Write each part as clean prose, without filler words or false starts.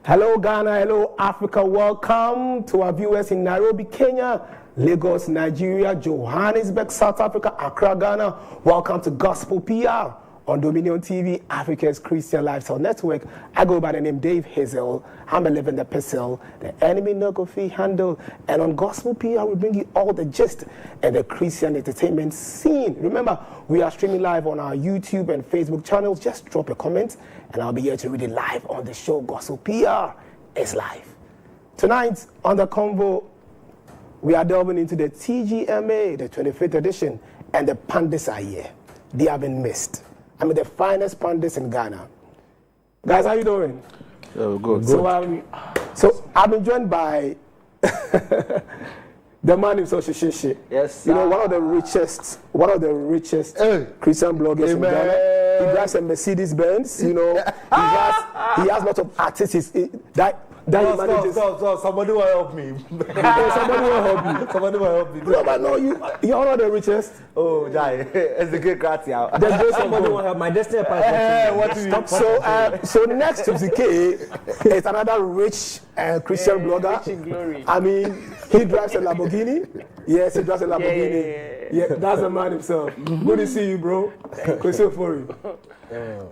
Hello Ghana, hello Africa, welcome to our viewers in Nairobi, Kenya, Lagos, Nigeria, Johannesburg, South Africa, Accra, Ghana. Welcome to Gospel PR on Dominion TV, Africa's Christian Lifestyle Network. I go by the name Dave Hazel. I'm a living epistle, the enemy no go free handle. And on Gospel PR, we bring you all the gist and the Christian entertainment scene. Remember, we are streaming live on our YouTube and Facebook channels. Just drop a comment and I'll be here to read it live on the show. Gospel PR is live. Tonight on the convo, we are delving into the TGMA, the 25th edition, and the Pandits are here. They have been missed. I mean, the finest pandits in Ghana. Guys, how you doing? Good. So I've been joined by the man himself, Shishishi. Yes, you know, one of the richest Christian bloggers in Ghana. He drives a Mercedes Benz. You know, he has lots of artists. Somebody will help me. Somebody will help me. No, but no, you're one of the richest. Oh, Jai, it's a good crack here. Somebody will help my destiny. So next to Zhikay is another rich Christian blogger. Rich in glory. I mean, he drives a Lamborghini. Yes, he drives a Lamborghini. Yeah, that's the man himself. Good to see you, bro. Cwesi Ofori.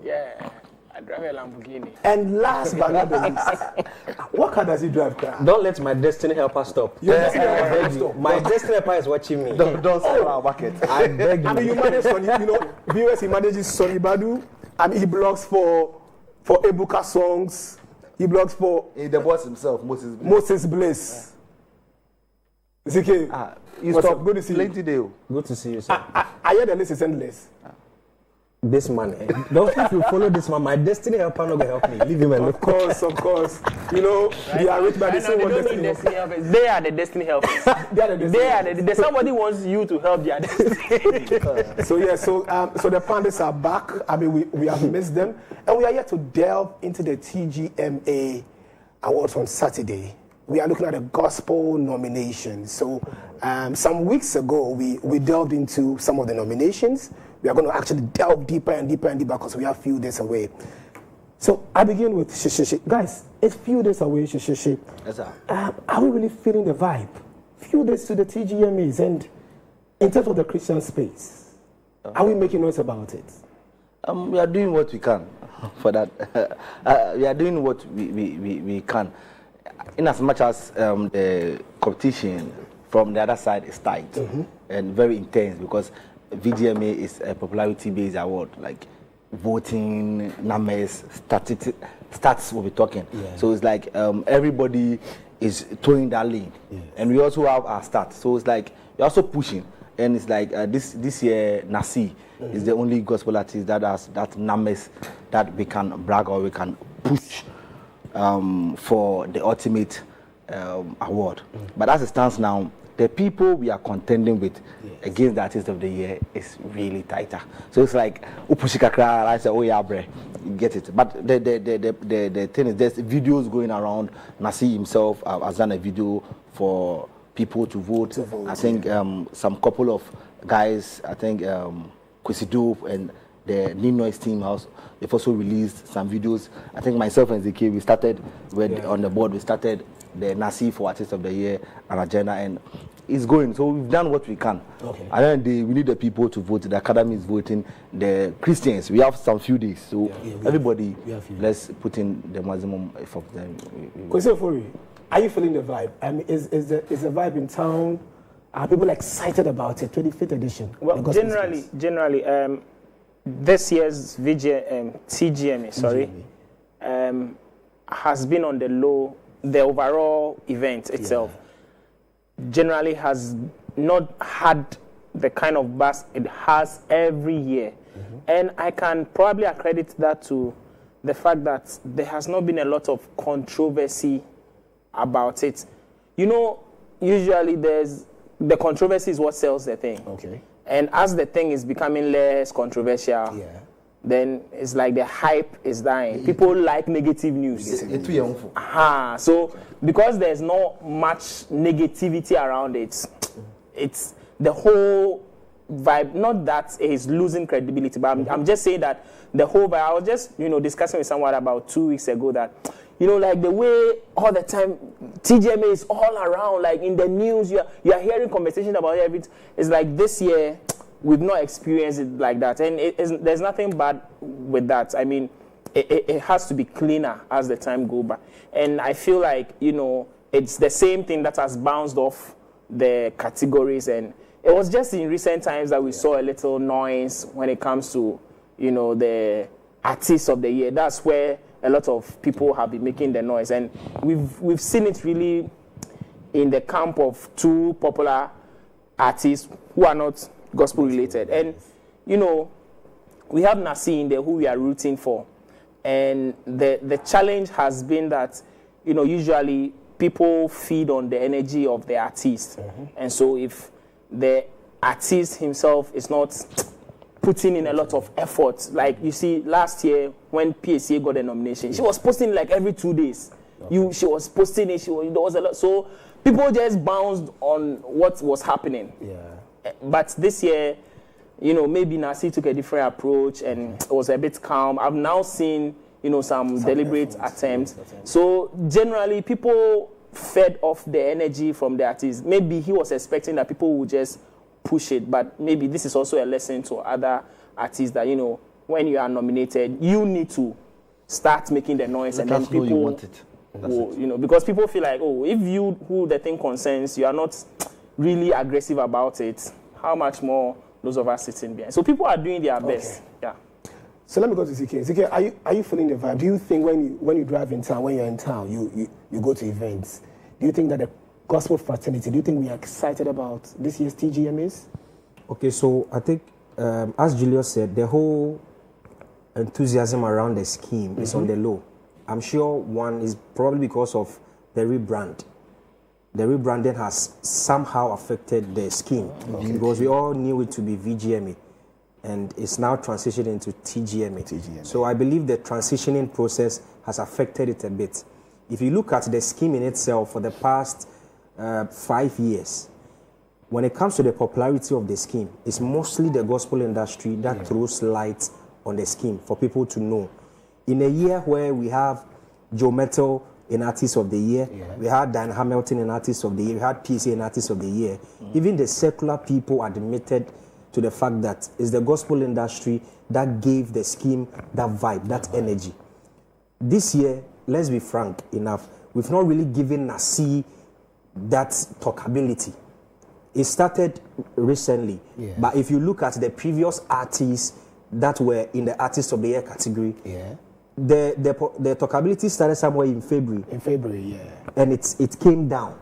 Yeah. I drive a Lamborghini. And last but not the least, what car does he drive? Don't let my destiny helper stop. My destiny helper is watching me. Don't sell our bucket. I beg you. I mean, you manage Sonny, you know, viewers, he manages Sonny Badu. I mean, he blogs for Ebuka songs. He blogs for the boss himself, Moses Bliss. Zhikay, you stop. Good to see you. Good to see you, sir. I hear the list is endless. This man, don't if you follow this man, my destiny helper not gonna help me. Leave him alone. Of course. You know, they are rich by the same one destiny helpers. They are the destiny helpers. Somebody wants you to help their destiny. So the Pandits are back. I mean, we have missed them, and we are here to delve into the TGMA awards on Saturday. We are looking at the gospel nominations. So some weeks ago, we delved into some of the nominations. We are going to actually delve deeper and deeper because we are a few days away. So I begin with Shishishi. Guys, it's a few days away, Shishishi. Yes, sir. Are we really feeling the vibe? Few days to the TGMAs, and in terms of the Christian space, are we making noise about it? We are doing what we can for that. We are doing what we can. In as much as the competition from the other side is tight and very intense, because VGMA is a popularity-based award, like voting, numbers, stats we'll be talking. Yeah. So it's like everybody is towing that lane. Yes. And we also have our stats. So it's like we're also pushing. And it's like this year, Nasi is the only gospel artist that has that numbers that we can brag or we can push for the ultimate award. But as it stands now, the people we are contending with against the artist of the year is really tighter. So it's like upushikakra. I say, oh yeah, bre, you get it. But the thing is, there's videos going around. Nasi himself has done a video for people to vote. I think some couple of guys, I think Cwesi Dope and the New Noise team house, they've also released some videos. I think myself and Zhikay, we started on the board. We started the Nasi for Artist of the Year and agenda, and it's going. So we've done what we can. Okay. And then we need the people to vote. The academy is voting. The Christians, we have some few days. So everybody, let's put in the maximum effort. Cwesi Ofori, are you feeling the vibe? I mean, is the vibe in town? Are people excited about it? 25th edition. Well, generally, this year's TGMA, has been on the low. The overall event itself generally has not had the kind of buzz it has every year. And I can probably accredit that to the fact that there has not been a lot of controversy about it. You know, usually the controversy is what sells the thing. Okay. And as the thing is becoming less controversial, then it's like the hype is dying. People like negative news. So because there's not much negativity around it, it's the whole vibe, not that he's losing credibility, but I'm just saying that the whole vibe, I was just, discussing with someone about 2 weeks ago that, like the way all the time TGMA is all around, like in the news, you are hearing conversations about everything. It's like this year, we've not experienced it like that. And there's nothing bad with that. I mean, it has to be cleaner as the time goes by. And I feel like, it's the same thing that has bounced off the categories. And it was just in recent times that we saw a little noise when it comes to, the artists of the year. That's where a lot of people have been making the noise. And we've seen it really in the camp of two popular artists who are not gospel related. And, we have Nasi in there who we are rooting for. And the challenge has been that, usually people feed on the energy of the artist. And so if the artist himself is not putting in a lot of effort, like you see last year when PSA got a nomination, she was posting like every 2 days. She was posting it, there was a lot. So people just bounced on what was happening. But this year, maybe Nasi took a different approach and it was a bit calm. I've now seen, some deliberate attempts. So generally, people fed off the energy from the artist. Maybe he was expecting that people would just push it, but maybe this is also a lesson to other artists that, when you are nominated, you need to start making the noise. And then people, you want it. will, because people feel like, if you, who the thing concerns, you are not really aggressive about it, how much more those of us sitting behind? So people are doing their best. Yeah. So let me go to Zhikay. Zhikay, are you feeling the vibe? Do you think when you drive in town, when you're in town, you go to events, do you think that the gospel fraternity, do you think we are excited about this year's TGMAs? Okay, so I think, as Julius said, the whole enthusiasm around the scheme is on the low. I'm sure one is probably because of the rebrand. The rebranding has somehow affected the scheme because we all knew it to be VGMA and it's now transitioned into TGMA. So I believe the transitioning process has affected it a bit. If you look at the scheme in itself for the past 5 years, when it comes to the popularity of the scheme, it's mostly the gospel industry that throws light on the scheme for people to know. In a year where we have Joe Metal in Artist of the Year, we had Dan Hamilton in Artist of the Year, we had PSA in Artist of the Year, even the secular people admitted to the fact that it's the gospel industry that gave the scheme that vibe, that energy. This year, let's be frank enough, we've not really given Nasi that talkability. It started recently, but if you look at the previous artists that were in the Artist of the Year category, the talkability started somewhere in February. In February, and it came down.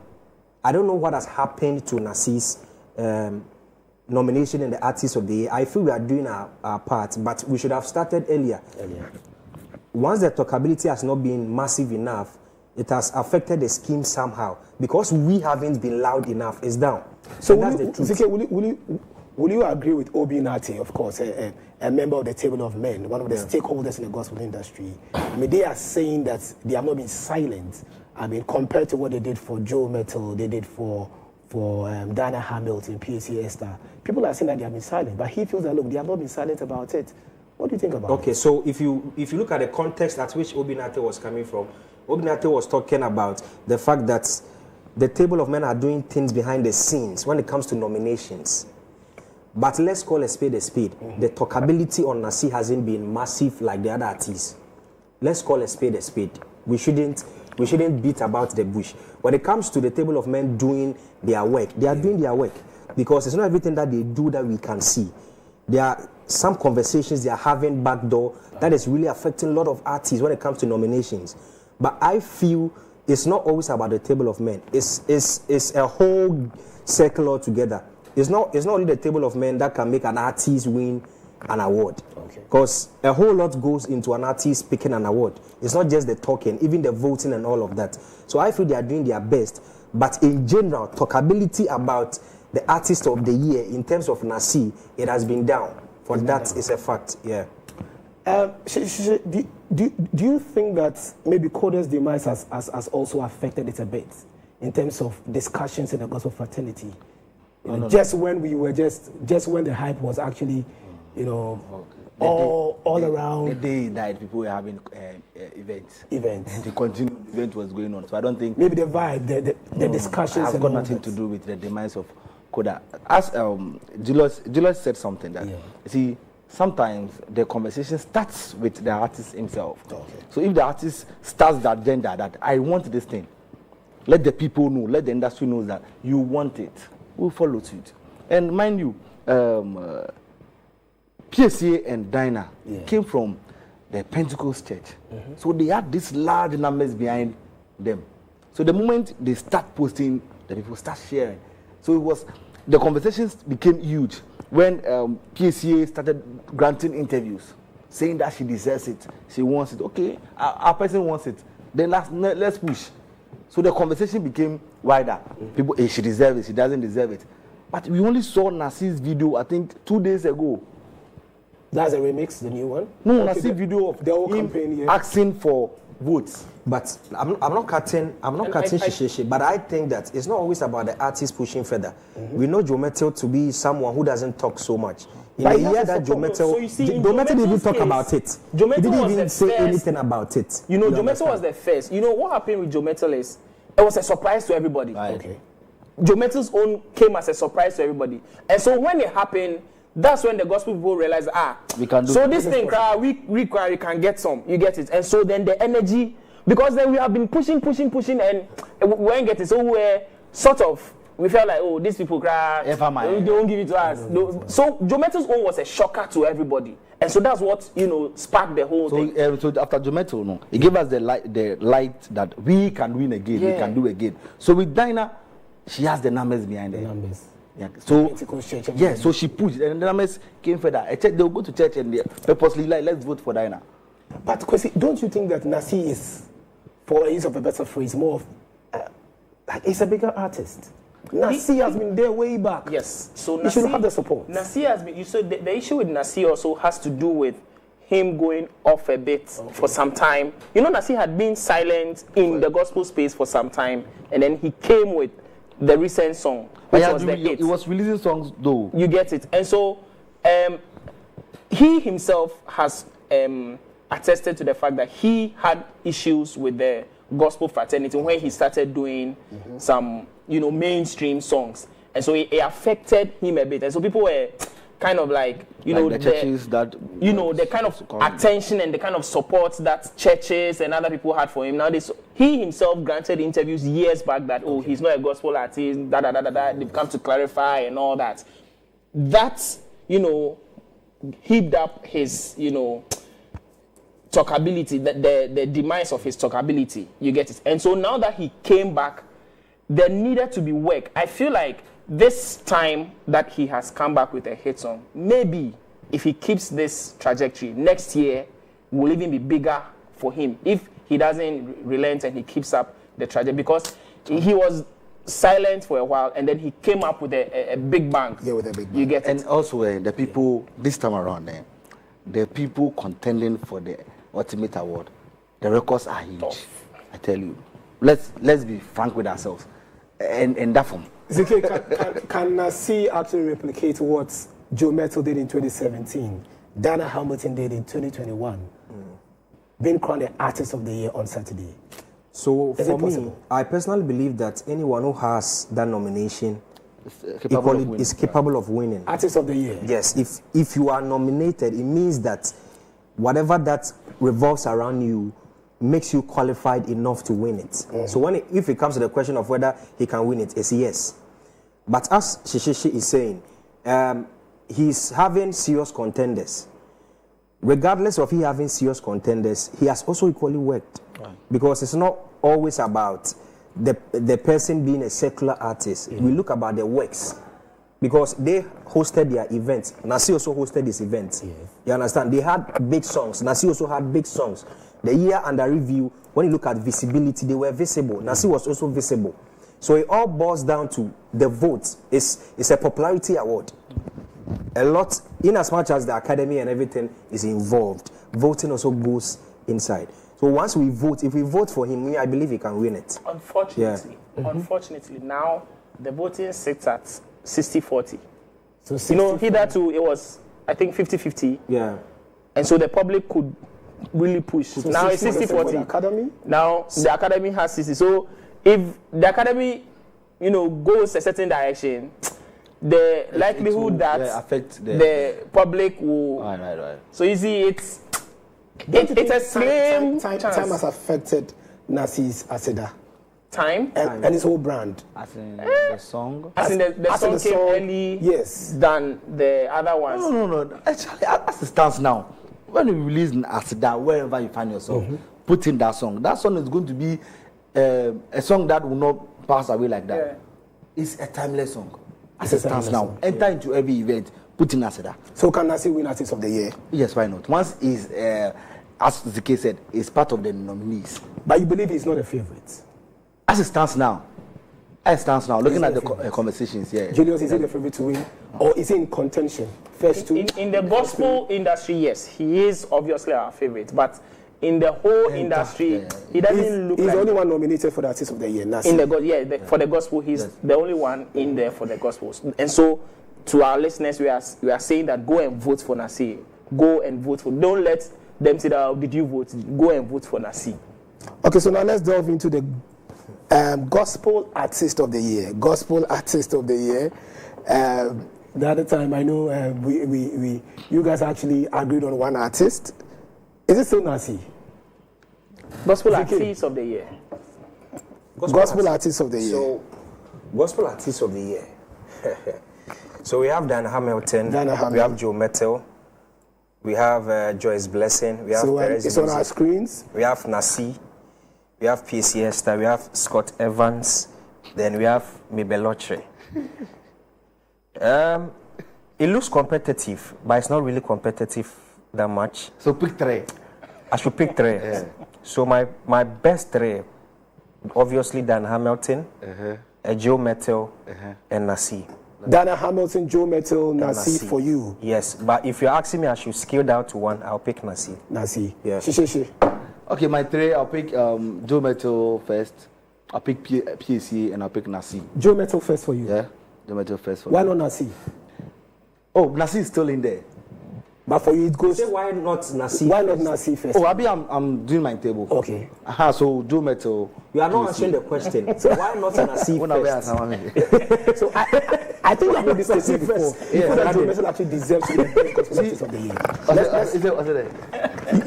I don't know what has happened to Nasi's nomination in the Artist of the Year. I feel we are doing our part, but we should have started earlier. Once the talkability has not been massive enough, it has affected the scheme somehow. Because we haven't been loud enough, it's down. So will you agree with Obi Nati, of course, a member of the Table of Men, one of the stakeholders in the gospel industry? I mean, they are saying that they have not been silent. I mean, compared to what they did for Joe Metal, they did for Dana Hamilton, PSA Esther. People are saying that they have been silent, but he feels that, look, they have not been silent about it. What do you think about it? Okay, so if you look at the context at which Obi Nati was coming from, Obi Nati was talking about the fact that the Table of Men are doing things behind the scenes when it comes to nominations. But let's call a spade a spade. The talkability on Nasi hasn't been massive like the other artists. Let's call a spade a spade. We shouldn't beat about the bush. When it comes to the Table of Men doing their work, they are doing their work because it's not everything that they do that we can see. There are some conversations they are having backdoor that is really affecting a lot of artists when it comes to nominations. But I feel it's not always about the Table of Men. It's a whole circle altogether. It's not only the Table of Men that can make an artist win an award. Because a whole lot goes into an artist picking an award. It's not just the talking, even the voting and all of that. So I feel they are doing their best. But in general, talkability about the Artist of the Year in terms of Nasi, it has been down. For that is a fact, Do you think that maybe Koda's demise has also affected it a bit in terms of discussions in the gospel fraternity? Just when we were just when the hype was actually, all around. The day he died, people were having events. Events. The continued event was going on. So I don't think maybe the vibe, the discussions. Has got nothing to do with the demise of Koda. As Julius said something that you see. Sometimes the conversation starts with the artist himself. Okay. So if the artist starts the agenda that I want this thing, let the people know, let the industry know that you want it, we'll follow suit. And mind you, PSA and Dinah came from the Pentecost church. Mm-hmm. So they had these large numbers behind them. So the moment they start posting, the people start sharing. So the conversations became huge. When PSA started granting interviews, saying that she deserves it, she wants it. Okay, our person wants it. Then let's push. So the conversation became wider. People, she deserves it. She doesn't deserve it. But we only saw Nasir's video, I think, 2 days ago. That's a remix, the new one. No, Nasir's video of the whole campaign asking for votes. But I'm not cutting Shishishi, but I think that it's not always about the artist pushing further. Mm-hmm. We know Joe Metal to be someone who doesn't talk so much. In the year that Joe Metal, Joe Metal didn't even talk about it. He didn't even say anything about it. Joe Metal was the first. What happened with Joe Metal is it was a surprise to everybody. Right. Okay. Joe Metal's own came as a surprise to everybody, and so when it happened, that's when the gospel people realized, we can do. So this thing, we can get some. You get it, and so then the energy. Because then we have been pushing, and we ain't getting. So we felt like, these people cry, they won't give it to us. No. So Joe Metal's own was a shocker to everybody, and so that's what sparked the whole thing. So after Joe Metal, it gave us the light that we can win again, we can do again. So with Dinah, she has the numbers behind her. Yeah. So so she pushed, and the numbers came further. They'll go to church and they purposely let's vote for Dinah. But Cwesi, don't you think that Nasir is, for use of a better phrase, more of he's a bigger artist? Nasir has been there way back. Yes, so he should have the support. Nasir has been. So the issue with Nasir also has to do with him going off a bit for some time. Nasir had been silent in the gospel space for some time, and then he came with the recent song, which was the hit. He was releasing songs though. You get it, and so he himself has attested to the fact that he had issues with the gospel fraternity when he started doing some, mainstream songs, and so it affected him a bit, and so people were kind of like, the churches that, the kind of attention and the kind of support that churches and other people had for him. Now, he himself granted interviews years back that, he's not a gospel artist, they've come to clarify and all that. That's, heaped up his, talkability, the demise of his talkability. You get it? And so now that he came back, there needed to be work. I feel like this time that he has come back with a hit song, maybe if he keeps this trajectory, next year will even be bigger for him if he doesn't relent and he keeps up the trajectory, because he was silent for a while and then he came up with a big bang. Yeah, with a big bang. You get it? And also the people this time around, the people contending for the ultimate award, the records are huge. I tell you, let's be frank with ourselves, and that form. Zhikay, can Nasir actually replicate what Joe Metal did in 2017, Dana Hamilton did in 2021, being crowned the Artist of the Year on Saturday? So for me, I personally believe that anyone who has that nomination is capable of winning. Artist of the Year. Yes, if you are nominated, it means that whatever that revolves around you makes you qualified enough to win it. So if it comes to the question of whether he can win it, it's yes. But as Shishishi is saying, he's having serious contenders. Regardless of he having serious contenders, he has also equally worked. Because it's not always about the person being a secular artist. We look about the works. Because they hosted their events. Nasir also hosted this event. You understand? They had big songs. Nasir also had big songs. The year under review, when you look at visibility, they were visible. Nasir was also visible. So it all boils down to the vote. It's a popularity award. A lot, in as much as the academy and everything is involved, voting also goes inside. So once we vote, if we vote for him, I believe he can win it. Unfortunately, now the voting sits at 60-40. So You know, hitherto it was, I think, 50-50. Yeah. And so the public could really push. So Now it's 60% for the 60-40. academy. Now the academy has 60. So if the academy, you know, goes a certain direction, the likelihood that affect the public will. Right. So you see, it's a slim time chance. has affected Nasi's Aseda Time. and his whole brand. As in the song. As in the song came early Yes. than the other ones. No. Actually, as it stands now, when you release Asida, wherever you find yourself, put in that song. That song is going to be a song that will not pass away like that. Yeah. It's a timeless song. As It's it a stands timeless now, song. enter into every event, put in Asida. So can Nasi win Artist of the Year? Yes, why not? Once is, as Zhikay said, is part of the nominees. But you believe he's not a favorite? As it stands now, looking not at the a favorite. conversations, yeah. Julius, is he the favorite to win? Or is he in contention? First two? In the gospel industry, yes, he is obviously our favorite. But in the whole industry, he doesn't look He's like. the only one nominated for the Artist of the Year, Nasi. In the for the gospel, he's the only one in there for the gospels. And so, to our listeners, we are saying that go and vote for Nasi. Go and vote for. Don't let them say that, oh, did you vote? Go and vote for Nasi. Okay, so now let's delve into the Gospel Artist of the Year. Gospel Artist of the Year. The other time, I know you guys actually agreed on one artist. Is it still Nasi? Gospel Zhikay. Artist of the Year. Gospel Artist of the Year. So, Gospel Artist of the Year. So we have Dan Hamilton. Dan Hamilton. We have Joe Mettle. We have Joyce Blessing. We have So Perez it's on our Music. screens. We have Nasi. We have PC Esther. We have Scott Evans. Then we have Mibelotre. It looks competitive, but it's not really competitive that much. So pick three. I should pick three. So my best three, obviously Dan Hamilton, Joe Mettle, and Nasi. Dana Hamilton, Joe Mettle, Nasi for you. Yes, but if you're asking me I should scale down to one, I'll pick Nasi. Nasi. Yeah. She. Okay, my three, I'll pick Joe Mettle first. I'll pick PAC and I'll pick Nasi. Joe Mettle first for you. Yeah, Joe Mettle first for Why me. not Nasi? Oh, Nasi is still in there. But for you, it goes. Say why not Nasi? Why not Nasi first? Oh, Abi, I'm doing my table. Okay. So Joe Mettle. You are not answering the question. So why not Nasi first? So I think I made this statement before. Before that Joe Mettle actually deserves to be the Gospel Artist of the Year.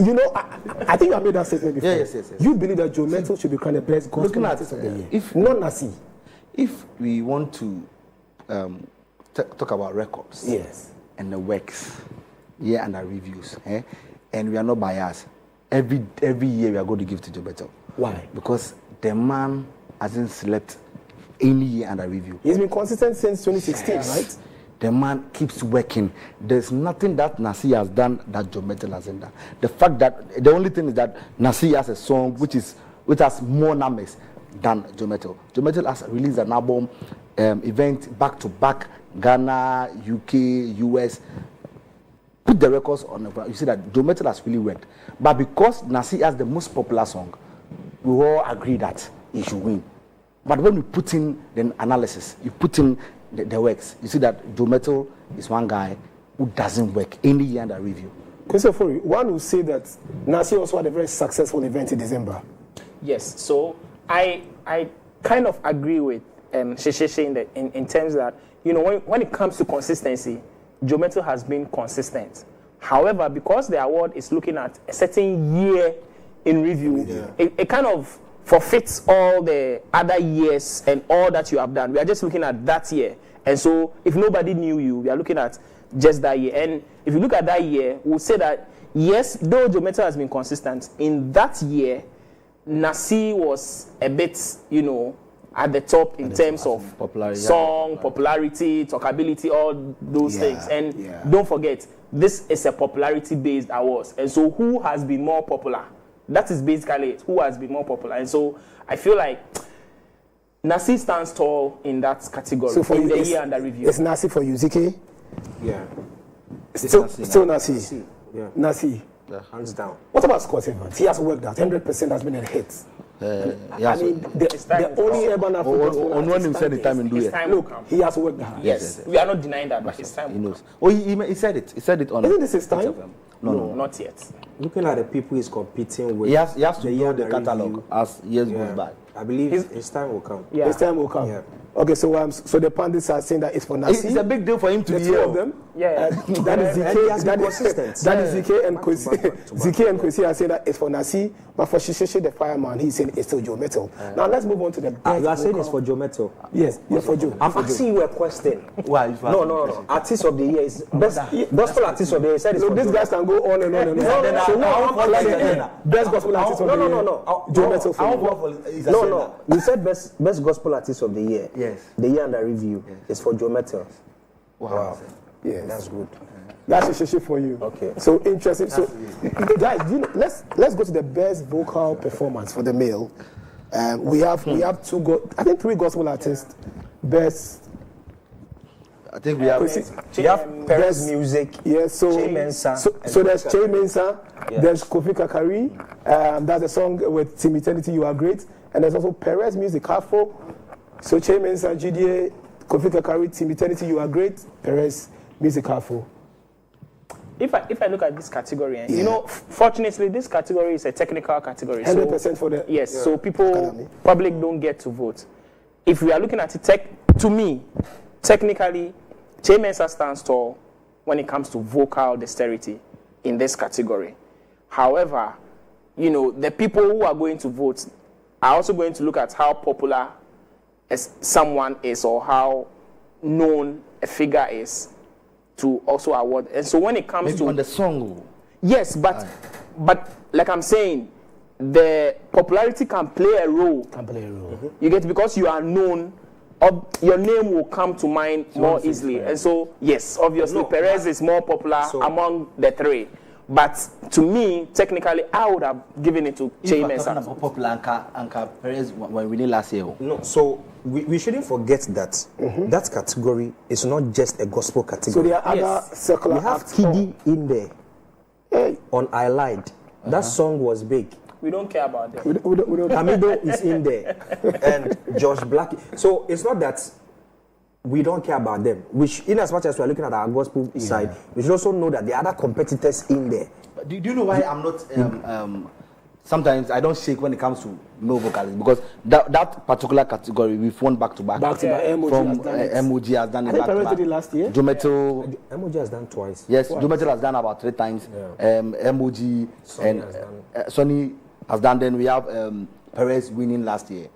You know, I think I made that statement before. Yes. You believe that Joe Mettle should be crowned the best Gospel Artist of the Year? if- not Nasi. If we want to talk about records Yes. and the works, and our reviews, and we are not biased, every year we are going to give to Joe Mettle. Why? Because the man hasn't slept any year under review. He's been consistent since 2016, right? The man keeps working. There's nothing that Nasi has done that Joe Mettle hasn't done. The fact that the only thing is that Nasi has a song which has more numbers than Joe Mettle. Joe Mettle has released an album, event back to back, Ghana, UK, US. Put the records on the ground. You see that Joe Mettle has really worked. But because Nasi has the most popular song, we all agree that he should win. But when we put in the analysis, you put in the works, you see that Joe Mettle is one guy who doesn't work any year under review. Cwesi Ofori, one will say that Nasi also had a very successful event in December. Yes, so I kind of agree with Sheshe in terms that, you know, when it comes to consistency, Joe Mettle has been consistent. However, because the award is looking at a certain year in review, it kind of forfeits all the other years and all that you have done. We are just looking at that year. And so if nobody knew you, we are looking at just that year. And if you look at that year, we'll say that, yes, though Joe Mettle has been consistent, in that year, Nasi was a bit, you know, at the top in terms of song, popularity, talkability, all those things. And don't forget, this is a popularity-based award. And so who has been more popular? That is basically it. Who has been more popular? And so I feel like Nasi stands tall in that category. So for in you, the year under review. It's Nasi for you, Zhikay? Yeah. Still Nasi. Yeah. Nasi. Hands down. What about Scott Evans? He has worked out. 100% has been a hit. I mean, the only urban African on when he said the time in do His it. time will Look, come. he has worked hard. Yes, we are not denying that, but his time He will knows. Oh, he said it. He said it on. Isn't this his time? come. No, not yet. Looking at the people he's competing with, He has to year know the under catalog review, as years goes by. I believe his time will come. Yeah. His time will come. Yeah. Okay, so the pundits are saying that it's for Nasi. It's a big deal for him to The be two here. of them. Yeah. That is And he has Zhikay. been consistent. That is Zhikay and Cwesi. Back to back. Zhikay and Cwesi are saying that it's for Nasi, but for Shishishi the fireman, he's saying it's still Joe Metal. Now let's move on to the best You are saying vocal- it's for Joe Metal. Yes, for Joe. I'm asking you a question. Why? No. Artist of the year is best gospel artist of the year. Said it's So for these Joe. guys can go on and on and on. No. So now, I like, want best gospel artist of the year. No. Joe Metal for you. No. You said best gospel artist of the year. Yes. The year under review is for Joe Metal. Wow. Yes. That's good. That's Shishishi for you. Okay. So interesting. So, guys, let's go to the best vocal performance for the male. We have three gospel artists. Best. I think we have. You have Perez Music. Yes. So Che Mensah so there's Che Mensah. Yeah. There's Kofi Kakari. That's a song with Team Eternity. You are great. And there's also Perez Music. Afro. So Che Mensah, GDA, Kofi Kakari, Team Eternity. You are great. Perez Music. Afro. If I look at this category, you know, fortunately, this category is a technical category. 100% for the Yes, so people, Academy. public don't get to vote. If we are looking at it, to me, technically, Che Mensah stands tall when it comes to vocal dexterity in this category. However, you know, the people who are going to vote are also going to look at how popular someone is or how known a figure is to also award. And so when it comes Maybe to on the song. yes, but like I'm saying, the popularity can play a role. You get, because you are known, your name will come to mind more easily. And so yes, obviously Perez is more popular among the three. But to me, technically, I would have given it to Che Mensah. Popular Anka Perez when we did last year. No, so we shouldn't forget that that category is not just a gospel category. So there are other secular We have acts. Kiddy in there Hey, on I Lied. That song was big. We don't care about that. we don't Camido is in there, and Josh Black. So it's not that we don't care about them. In as much as we are looking at our gospel side, we should also know that there are other competitors in there. Do you know why I'm not? Sometimes I don't shake when it comes to male vocalists, because that particular category we've won back to back. Back to back. MOG has done it I think back to Perez back. did it last year. Joe Metal, MOJ has done twice. yes, Joe Metal has done about 3 times. MOG and has done. Sonny has done. Then we have Perez winning last year.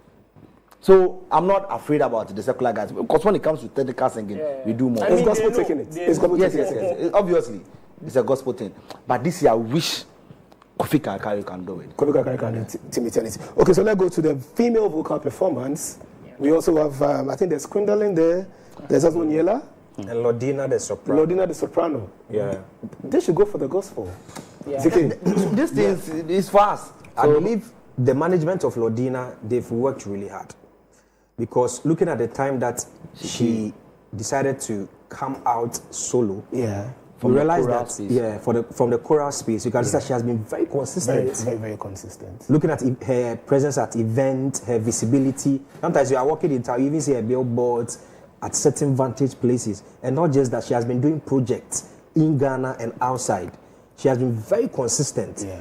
So I'm not afraid about the secular guys, because when it comes to technical singing, we do more. I It's mean, gospel they know- taking it. they It's know. gospel Yes, taking yes, it. yes. Obviously, it's a gospel thing. But this year, I wish Kofi Kakari can do it. Kofi Kakari can do Team Eternity. Okay, so let's go to the female vocal performance. We also have, I think there's Quindalin there. There's also Niela. And Lodina the soprano. Lodina the soprano. Yeah. They should go for the gospel. Yeah. Zhikay. This thing is fast. I believe the management of Lodina, they've worked really hard. Because looking at the time that she decided to come out solo, Yeah. we realized choral that space. from the choral space, you can see that she has been very consistent. Very consistent. Looking at her presence at events, her visibility. Sometimes you are walking in town, you even see her billboards at certain vantage places. And not just that, she has been doing projects in Ghana and outside. She has been very consistent. Yeah.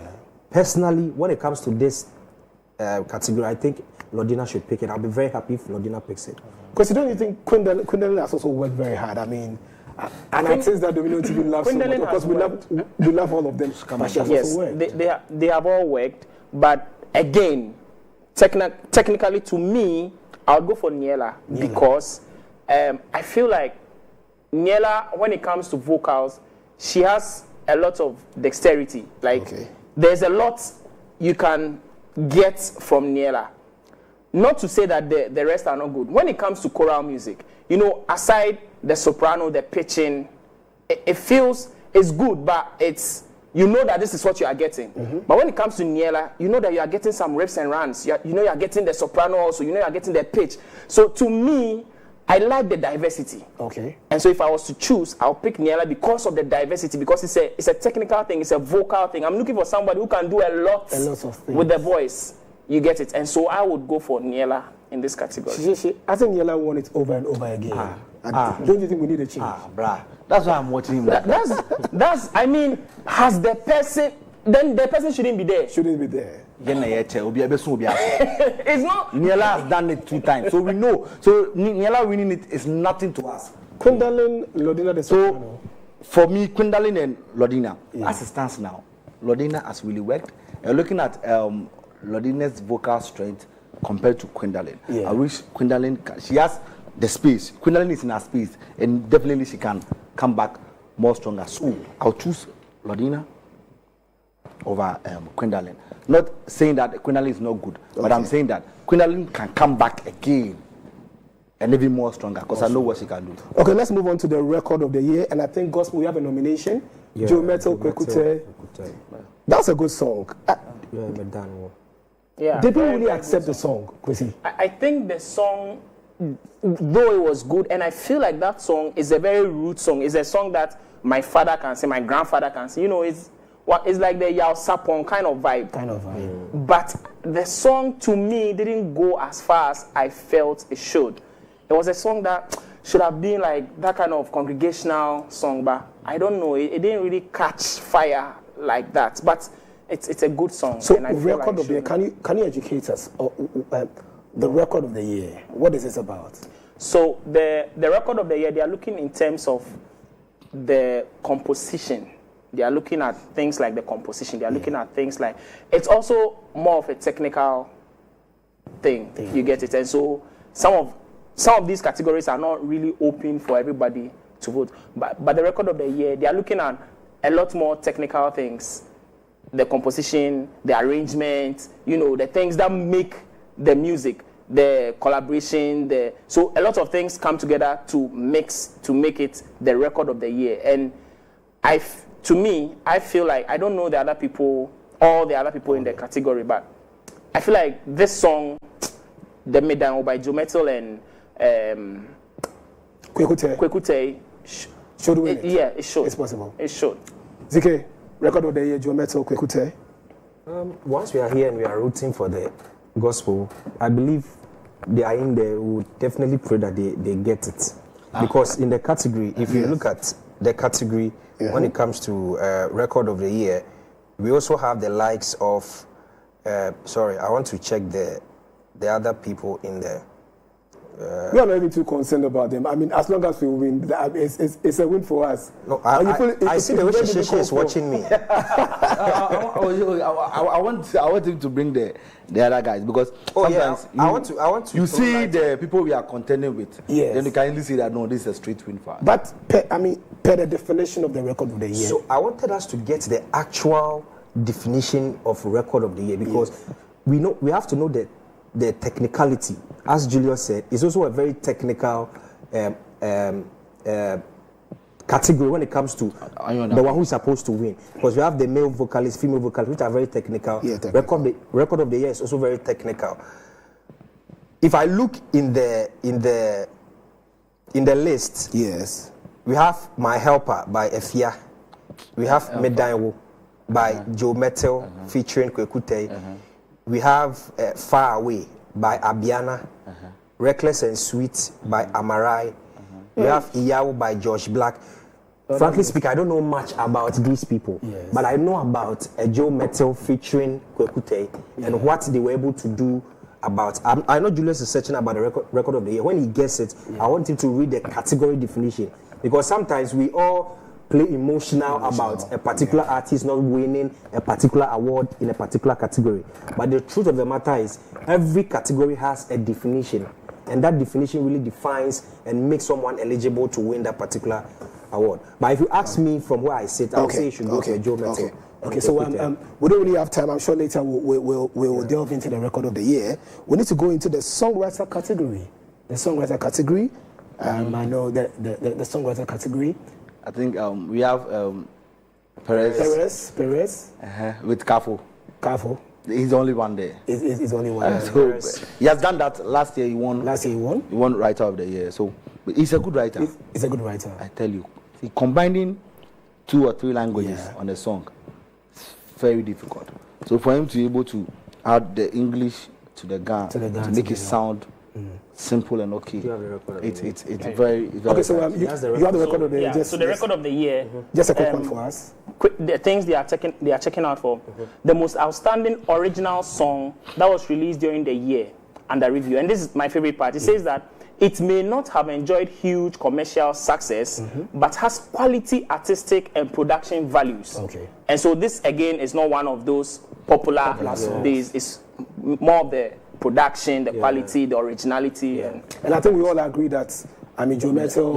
Personally, when it comes to this category, I think Lodina should pick it. I'll be very happy if Lodina picks it. Because don't you think Quindalin has also worked very hard? I mean, and artists that Dominion TV love so much, Quindalin because has we love all of them. But she has Yes, also worked. they have all worked, but again, technically to me, I would go for Niela. Because I feel like Niela, when it comes to vocals, she has a lot of dexterity. Like there's a lot you can get from Niela. Not to say that the rest are not good. When it comes to choral music, you know, aside the soprano, the pitching, it feels it's good, but it's, you know that this is what you are getting. But when it comes to Niela, you know that you are getting some riffs and runs. You know you are getting the soprano also. You know you are getting the pitch. So to me, I like the diversity. Okay. And so if I was to choose, I'll pick Niela because of the diversity, because it's a technical thing, it's a vocal thing. I'm looking for somebody who can do a lot of things with the voice. You get it? And so I would go for Niela in this category. I think Niela won it over and over again. Don't you think we need a change? Bruh. That's why I'm watching him. That's. I mean, has the person? Then the person shouldn't be there. Shouldn't be there. It's not. Niela has done it 2 times, so we know. So Niela winning it is nothing to us. Kwendalin, Lodina, the so for me, Kwendalin and Lodina, as it stands now, Lodina has really worked. And looking at Lodina's vocal strength compared to Kwendalin, I wish Kwendalin she has the space. Kwendalin is in her space, and definitely she can come back more stronger. So I'll choose Lodina over Kwendalin. Not saying that Kwendalin is not good, but I'm saying that Kwendalin can come back again and even more stronger because I know what she can do. Okay, let's move on to the record of the year, and I think gospel we have a nomination. Joe Metal Kwekute. That's a good song. Did people really accept the song, Cwesi? I think the song, though it was good, and I feel like that song is a very root song. It's a song that my father can sing, my grandfather can sing. You know, it's like the Yao Sapon kind of vibe. But the song to me didn't go as far as I felt it should. It was a song that should have been like that kind of congregational song, but I don't know. It didn't really catch fire like that. But it's a good song. So, record of the year, can you educate us? The record of the year, what is this about? So the record of the year, they are looking in terms of the composition. They are looking at things like the composition. They are looking at things like, it's also more of a technical thing. You get it? And so some of these categories are not really open for everybody to vote. But the record of the year, they are looking at a lot more technical things. The composition, the arrangement, the things that make the music, the collaboration, so a lot of things come together to make it the record of the year. And to me, I feel like, I don't know all the other people in the category, but I feel like this song, The Medan by Joe Metal and Kwekute should win it. Yeah, it should. It's possible. It should. Zhikay, record of the year, Joe Metal, Kwekute. Once we are here and we are rooting for the gospel, I believe they are in there. We would definitely pray that they get it. Because in the category, if you look at the category, when it comes to record of the year, we also have the likes of, I want to check the other people in there. We are not even too concerned about them. I mean, as long as we win, it's a win for us. No, I see the way Sheshe is watching me. I want him to bring the other guys because sometimes I want to. You see the people we are contending with. Yes. Then you can easily see that no, this is a straight win for us. But per the definition of the record of the year. So I wanted us to get the actual definition of record of the year because we have to know that the technicality, as Julius said, is also a very technical category when it comes to the one who is supposed to win. Because we have the male vocalists, female vocalists, which are very technical. Record of the year is also very technical. If I look in the list, yes, we have My Helper by Efia. We have Medanwo by Joe Metal featuring Kwekute. We have Far Away by Abiana, Reckless and Sweet by Amarai. We have Iyawo by Josh Black. Frankly speaking, I don't know much about these people, but I know about Joe Metal featuring Kwekute and what they were able to do about. I know Julius is searching about the record of the year. When he gets it, I want him to read the category definition because sometimes we all play emotional about a particular artist not winning a particular award in a particular category. But the truth of the matter is, every category has a definition, and that definition really defines and makes someone eligible to win that particular award. But if you ask me from where I sit, I would say you should go to Joe Metal. Okay, so we don't really have time. I'm sure later we'll delve into the record of the year. We need to go into the songwriter category. I know the songwriter category. I think we have Perez with Kafo. He's the only one there. He's only one. So he has done that last year. He won. He won Writer of the Year. So he's a good writer. He's a good writer. I tell you, combining 2 or 3 languages on a song, it's very difficult. So for him to be able to add the English to the Ghana to make it sound simple and okay. You have the record of the year. It's very Okay, so you have the record of the year. So the record of the year. Just a quick one for us. The things they are checking out for. The most outstanding original song that was released during the year under review. And this is my favorite part. It says that it may not have enjoyed huge commercial success, but has quality artistic and production values. Okay. And so this again is not one of those popular songs. It's more of the production, the quality, the originality. And I think we all agree that Joe Metal,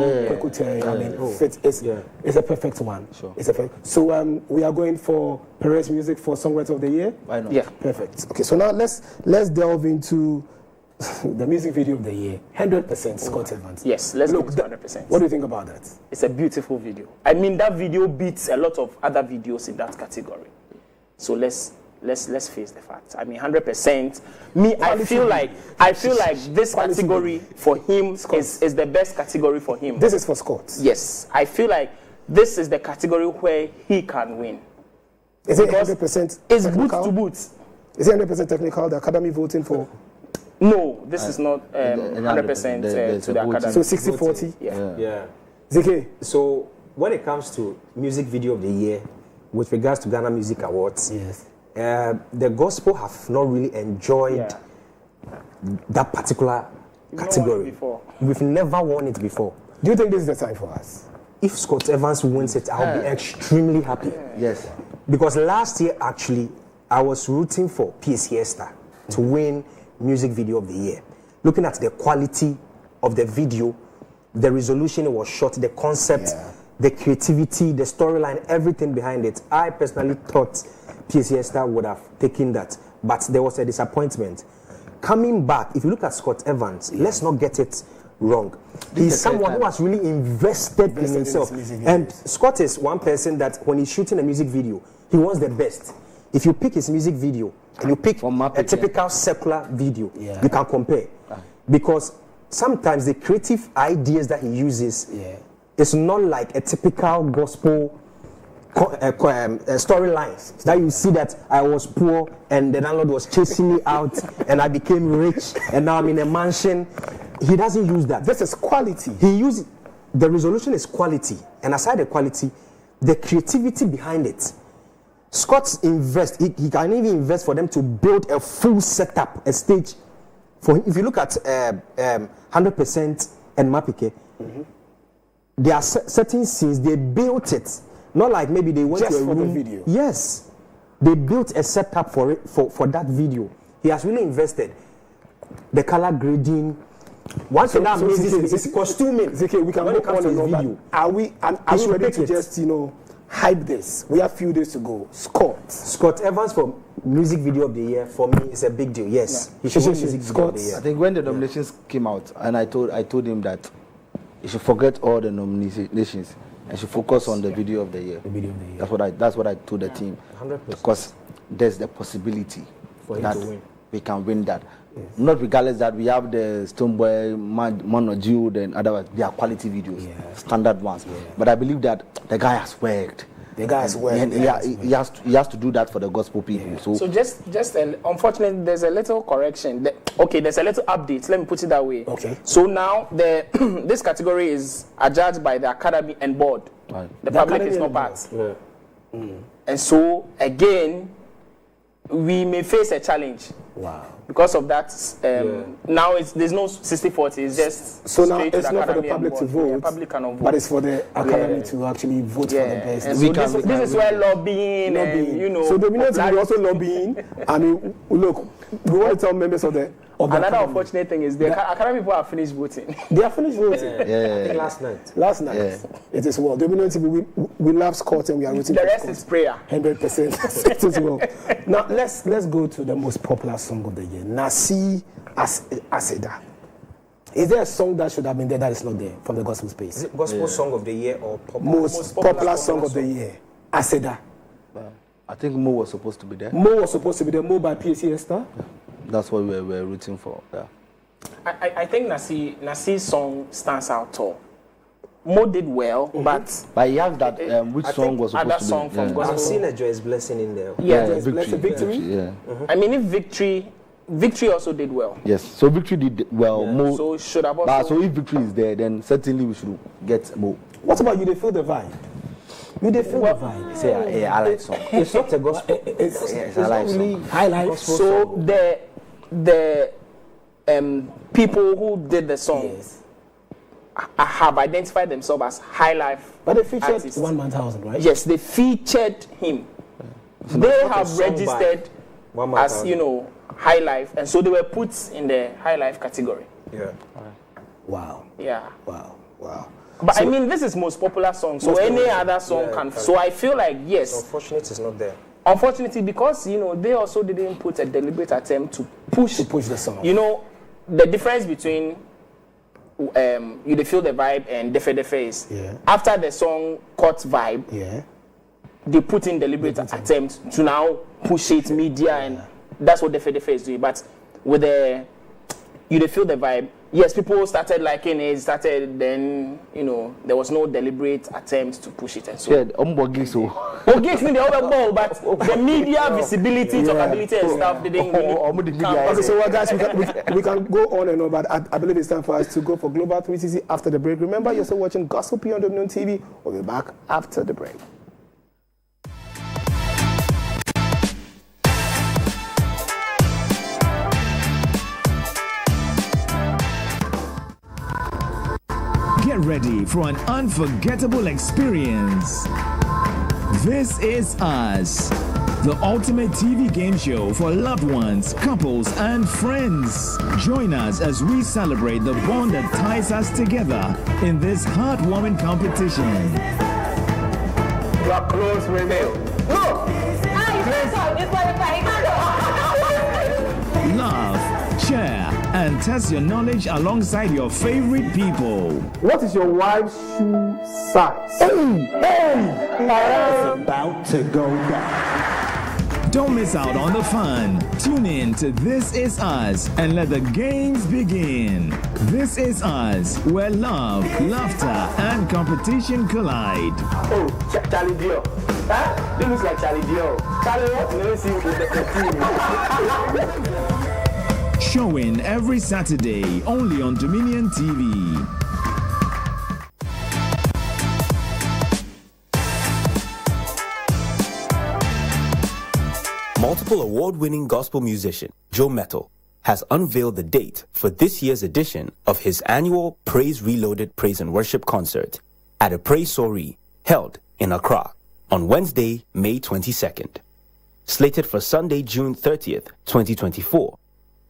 it's a perfect one. Sure. It's a perfect. So we are going for Perez Music for Songwriter of the Year. Why not? Yeah. Perfect. Okay, so now let's delve into the music video of the year. 100% Scott Evans. Yes, let's look 100%. What do you think about that? It's a beautiful video. I mean, that video beats a lot of other videos in that category. So let's face the facts. I mean, 100%. I feel like this category for him is the best category for him. This is for Scott. Yes, I feel like this is the category where he can win. Is it 100%? It's boots to boots. Is it 100% technical? The Academy voting for? No, this is not 100% to the Academy. So 60-40. Yeah. Zhikay. So when it comes to music video of the year, with regards to Ghana Music Awards, Yes. The gospel have not really enjoyed that particular category. We've never won it before. Do you think this is the time for us? If Scott Evans wins it, I'll be extremely happy. Yes. Because last year, actually, I was rooting for PSC to win music video of the year. Looking at the quality of the video, the resolution it was shot, the concept, the creativity, the storyline, everything behind it, I personally thought PSC would have taken that. But there was a disappointment. Coming back, if you look at Scott Evans, let's not get it wrong. He's someone who has really invested in himself. And Scott is one person that when he's shooting a music video, he wants the best. If you pick his music video and you pick a typical secular video, you can compare. Because sometimes the creative ideas that he uses is not like a typical gospel storylines that you see that I was poor and the landlord was chasing me out and I became rich and now I'm in a mansion. He doesn't use that. This is quality. He uses the resolution is quality, and aside the quality, the creativity behind it. Scott invest. He can even invest for them to build a full setup, a stage. For him. If you look at 100% and Mapike, there are certain scenes they built it. Not like maybe they went just to a for room. the video. Yes, they built a setup for it for that video. He has really invested. The color grading. One thing that amazes me is costuming. Zhikay, we can move on and video. Are we ready to just hype this? We have few days to go. Scott Evans for music video of the year for me is a big deal. Yes, he should win music video of the year. I think when the nominations came out, and I told him that he should forget all the nominations and should focus on the video of the year. The video of the year. That's what I told the team. 100%. Because there's the possibility for him that to win. We can win that. Yes. Not regardless that we have the Stoneboy, Mono Jude, and otherwise they are quality videos, standard ones. Yeah. But I believe that the guy has worked. The guy has worked. And he has to do that for the gospel people. Yeah. So just unfortunately, there's a little correction. There's a little update. Let me put it that way. Okay. So now this category is adjudged by the Academy and board. Right. The public is not part. Yeah. And so again, we may face a challenge. Wow. Because of that, now there's no 60-40. It's just so now it's not for the public to vote. Yeah, public cannot vote. But it's for the Academy to actually vote for the best. And so this is where lobbying. So the Dominion TV also lobbying. I mean, look, we want to tell members of the. Another unfortunate thing is the Academy people have finished voting. They have finished voting. I think last night. It is well. Dominion TV, we love Scott and we are rooting. The rest is prayer. 100%. It is well. Now let's go to the most popular song of the year. Nasi Aseda. Is there a song that should have been there that is not there from the gospel space? Is it gospel song of the year or most popular song of the year? Aseda. I think Mo was supposed to be there. Mo was supposed to be there. Mo by PSC Esther. That's what we were rooting for. Yeah. I think Nasi's song stands out tall. Mo did well, but you have that which song was supposed other to song be? from Gospel. I've seen a Joyous Blessing in there. Yeah, Victory. Yeah. I mean, if Victory also did well. Yes. So Victory did well. More. So should have also. So if Victory is there, then certainly we should get more. What about You Dey Feel the Vibe? You Dey Feel the Vibe. Say, I like song. It's not a gospel. It's I like song. Highlights. So the people who did the song have identified themselves as high life. But they featured artists. 1,000, right? Yes, they featured him. They have registered as high life, and so they were put in the high life category. Yeah. Wow. Yeah. Wow. But I mean, this is most popular song, so any other song can. So I feel like yes. Unfortunately, it's not there. Unfortunately, because they also didn't put a deliberate attempt to push the song. The difference between You Dey Feel the Vibe and Defe Defe is after the song caught vibe, they put in deliberate attempt to now push it media, and that's what Defe Defe is doing. But with the You Dey Feel the Vibe, yes, people started liking it. Then there was no deliberate attempt to push it, and so. Yeah, gigs so. Gigs in the other ball, but the media visibility, talkability, and stuff didn't really count. Okay, so guys, we can go on and on, but I believe it's time for us to go for Global 360 after the break. Remember, you're still watching Gospel P on Dominion TV. We'll be back after the break. Get ready for an unforgettable experience. This is Us, the ultimate TV game show for loved ones, couples, and friends. Join us as we celebrate the bond that ties us together in this heartwarming competition. You are close, Renee. Laugh, share, and test your knowledge alongside your favorite people. What is your wife's shoe size? It's about to go down. Don't miss out on the fun. Tune in to This Is Us and let the games begin. This Is Us, where love, laughter, and competition collide. Oh, Charlie Dior. Huh? This looks like Charlie Dior. Charlie, what? Let me see with the Showing every Saturday only on Dominion TV. Multiple award-winning gospel musician Joe Mettle has unveiled the date for this year's edition of his annual Praise Reloaded Praise and Worship concert at a Praise Soiree held in Accra on Wednesday, May 22nd. Slated for Sunday, June 30th, 2024,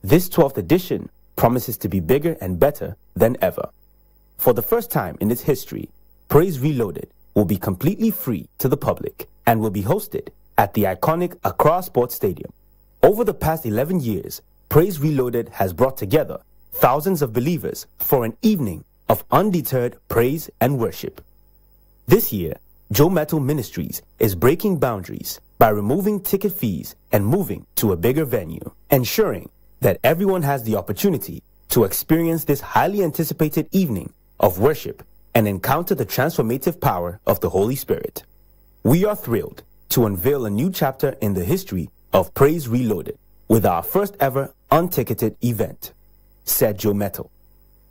this 12th edition promises to be bigger and better than ever. For the first time in its history, Praise Reloaded will be completely free to the public and will be hosted at the iconic Accra Sports Stadium. Over the past 11 years, Praise Reloaded has brought together thousands of believers for an evening of undeterred praise and worship. This year, Joe Mettle Ministries is breaking boundaries by removing ticket fees and moving to a bigger venue, ensuring that everyone has the opportunity to experience this highly anticipated evening of worship and encounter the transformative power of the Holy Spirit. We are thrilled to unveil a new chapter in the history of Praise Reloaded with our first ever unticketed event, said Joe Mettle,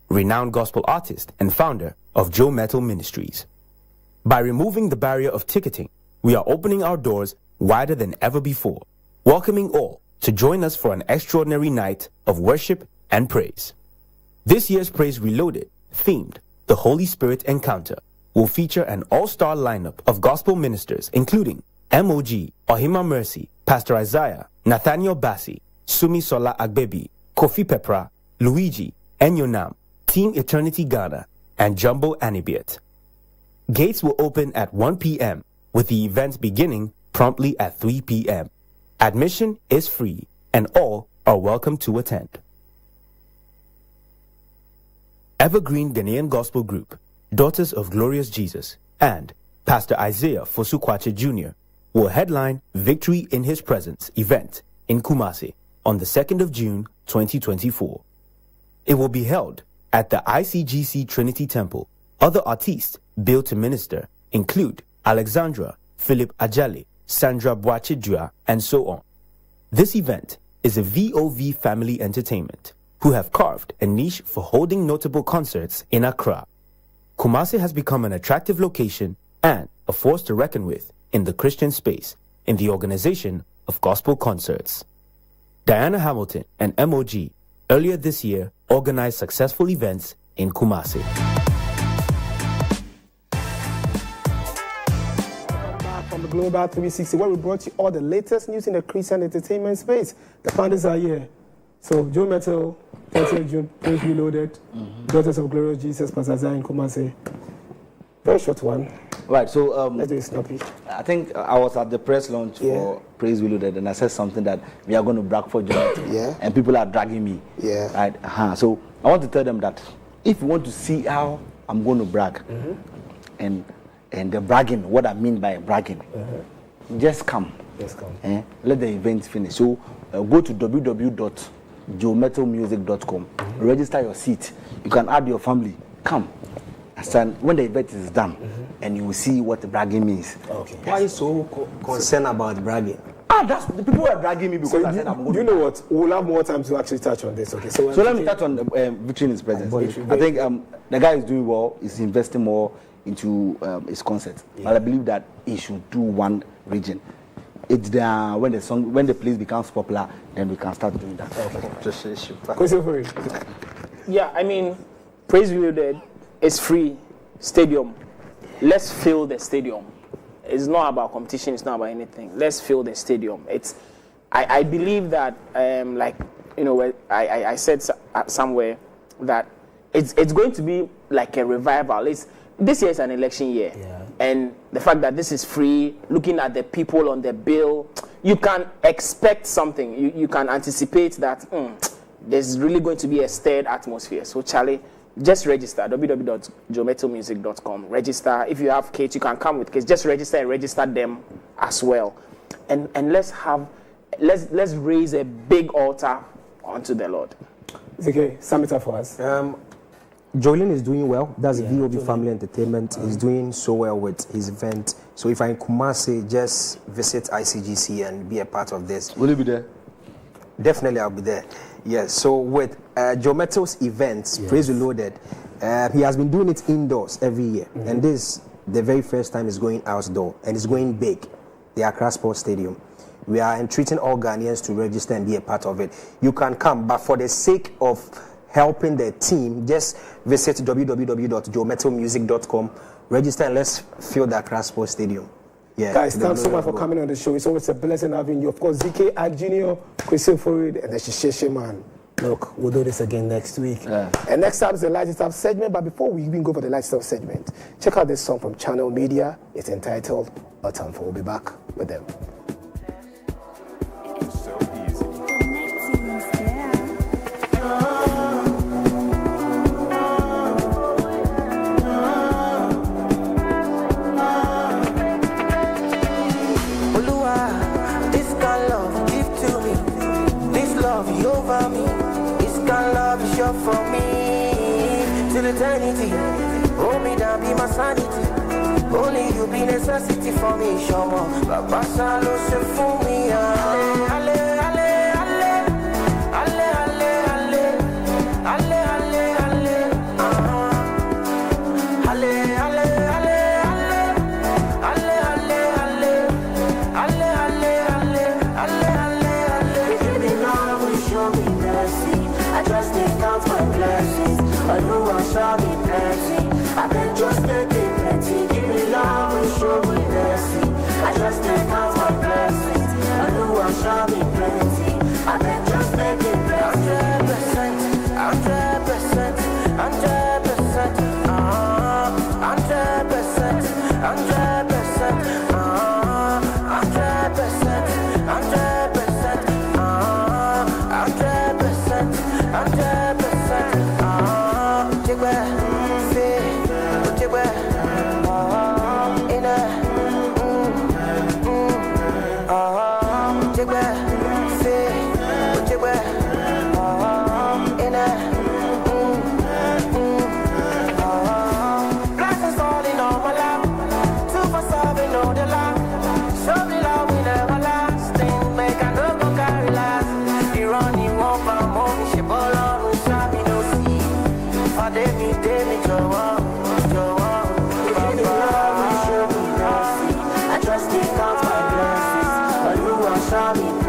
renowned gospel artist and founder of Joe Mettle Ministries. By removing the barrier of ticketing, we are opening our doors wider than ever before, welcoming all to join us for an extraordinary night of worship and praise. This year's Praise Reloaded, themed The Holy Spirit Encounter, will feature an all-star lineup of gospel ministers including MOG, Ohima Mercy, Pastor Isaiah, Nathaniel Bassi, Sumi Sola Agbebi, Kofi Pepra, Luigi, Enyonam, Team Eternity Ghana, and Jumbo Anibiet. Gates will open at 1 p.m. with the event beginning promptly at 3 p.m. Admission is free and all are welcome to attend. Evergreen Ghanaian Gospel Group, Daughters of Glorious Jesus, and Pastor Isaiah Fosu Junior will headline Victory in His Presence event in Kumasi on the 2nd of June 2024. It will be held at the ICGC Trinity Temple, Other artists billed to minister include Alexandra, Philip Ajale, Sandra Boachidua, and so on. This event is a VOV family entertainment who have carved a niche for holding notable concerts in Accra. Kumasi has become an attractive location and a force to reckon with in the Christian space in the organization of gospel concerts. Diana Hamilton and MOG earlier this year organized successful events in Kumasi. From the Global 360, where we brought you all the latest news in the Christian entertainment space. The founders are here. So, Joe Metal, 30th June, Praise Reloaded, Daughters of Glorious Jesus, Pastor Zai in Kumasi. Very short one. Right, so Let's do it snappy. I think I was at the press launch for Praise Reloaded, and I said something that we are going to brag for Joe. And people are dragging me. Right. So I want to tell them that if you want to see how I'm going to brag, and the bragging, what I mean by bragging, just come. Let the event finish. So go to www.joemetalmusic.com, register your seat. You can add your family. Come. And when the event is done, and you will see what the bragging means. Why are you so concerned about bragging? That's the people are dragging me because I said I'm going to. You know what? We'll have more time to actually touch on this. Okay, so let me touch on Victory in his presence. I think the guy is doing well. He's investing more into his concert. But I believe that he should do one region. It's when the place becomes popular, then we can start doing that. Cwesi Ofori. Yeah, I mean, Praise Reloaded is free stadium. Let's fill the stadium. It's not about competition. It's not about anything. Let's fill the stadium. I believe that, I said somewhere that it's going to be like a revival. This year is an election year, and the fact that this is free, looking at the people on the bill, you can expect something. You can anticipate that there's really going to be a stirred atmosphere. So, Charlie, just register, www.joemetalmusic.com. Register. If you have kids, you can come with kids. Just register and register them as well. And let's raise a big altar unto the Lord. Zhikay, sum it up for us. Jolene is doing well. That's VOB Family Entertainment. He's doing so well with his event. So if I'm in Kumasi, just visit ICGC and be a part of this. Will you be there? Definitely, I'll be there. Yes. So with Joe Metal's events, Praise Reloaded, he has been doing it indoors every year, and this the very first time is going outdoor, and it's going big. The Accra Sports Stadium. We are entreating all Ghanaians to register and be a part of it. You can come, but for the sake of helping the team, just visit www.joemetalmusic.com, register, and let's fill the Accra Sports Stadium. Yeah, guys, thanks so much for coming on the show. It's always a blessing having you. Of course, Zhikay Ike Junior, Cwesi Ofori, and the Shishe man. Look, we'll do this again next week. And next up is the Lifestyle segment. But before we even go for the Lifestyle segment, check out this song from Channel Media. It's entitled Autumn. We'll be back with them. For me, till eternity, hold me down, be my sanity. Only you be necessity for me, show me. Baba Salo se for me, ale, ale, ale, ale, ale, ale, ale, ale, ale, ale, ale, ale, ale, ale, ale, ale, give me love and show me mercy. I just need count my blessings. I know I shall be blessing. I can just take it plenty. Give me love and show me mercy. I just need count my blessings. I know I shall be plenty. I can just take it plenty. 100%, 100%, 100%, 100%.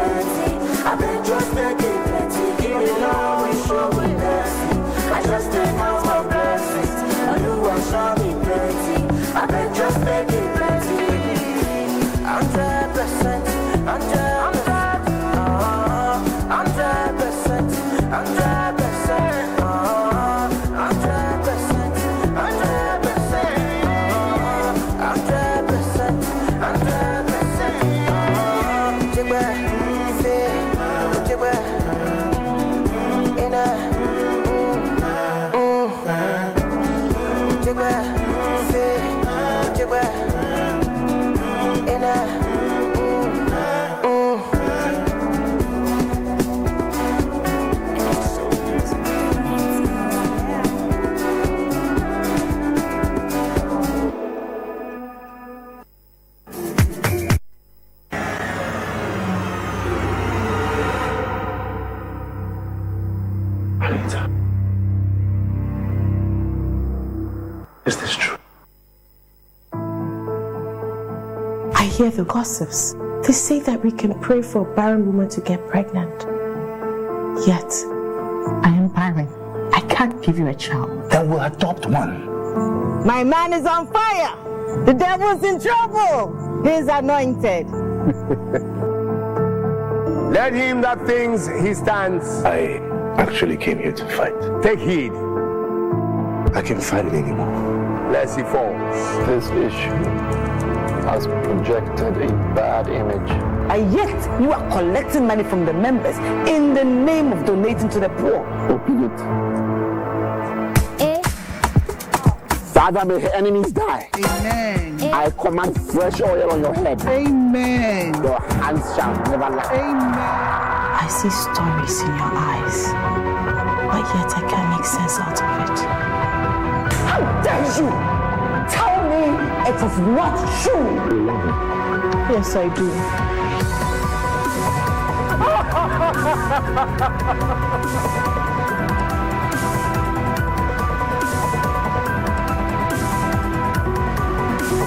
plenty. I been just taking plenty. Give me love, we show me mercy. I just take out my blessings. And you will show me plenty. I been just taking plenty. 100%, 100%, 100%, 100%, Is this true? I hear the gossips. They say that we can pray for a barren woman to get pregnant. Yet, I am barren. I can't give you a child. Then we'll adopt one. My man is on fire. The devil's in trouble. He's anointed. Let him that thinks he stands. I actually came here to fight. Take heed, I can't fight it anymore. lest he falls. This issue has projected a bad image. And yet, you are collecting money from the members in the name of donating to the poor. Open it. Father, may her enemies die. Amen. I command fresh oil on your head. Amen. Your hands shall never lack. Amen. I see stories in your eyes, but yet I can't make sense out of it. How dare you tell me it is not true? Yes, I do.